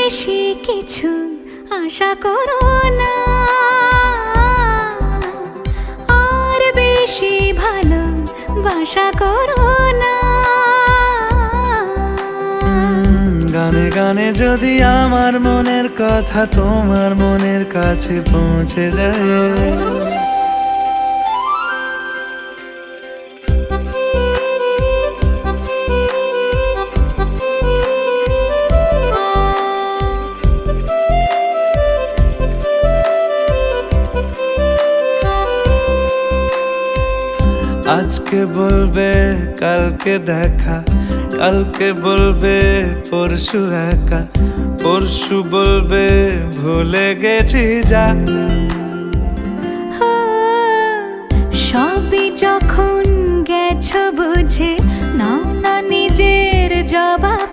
বেশি কিছু আশা করো না, আর বেশি ভালোবাসা করো না। গানে গানে যদি আমার মনের কথা তোমার মনের কাছে পৌঁছে যায়, আজকে বলবে কালকে দেখা, কালকে বলবে পরশু একা, পরশু বলবে ভুলে গেছি যা। সবই যখন গেছো বুঝে, নাও না নিজের জবাব।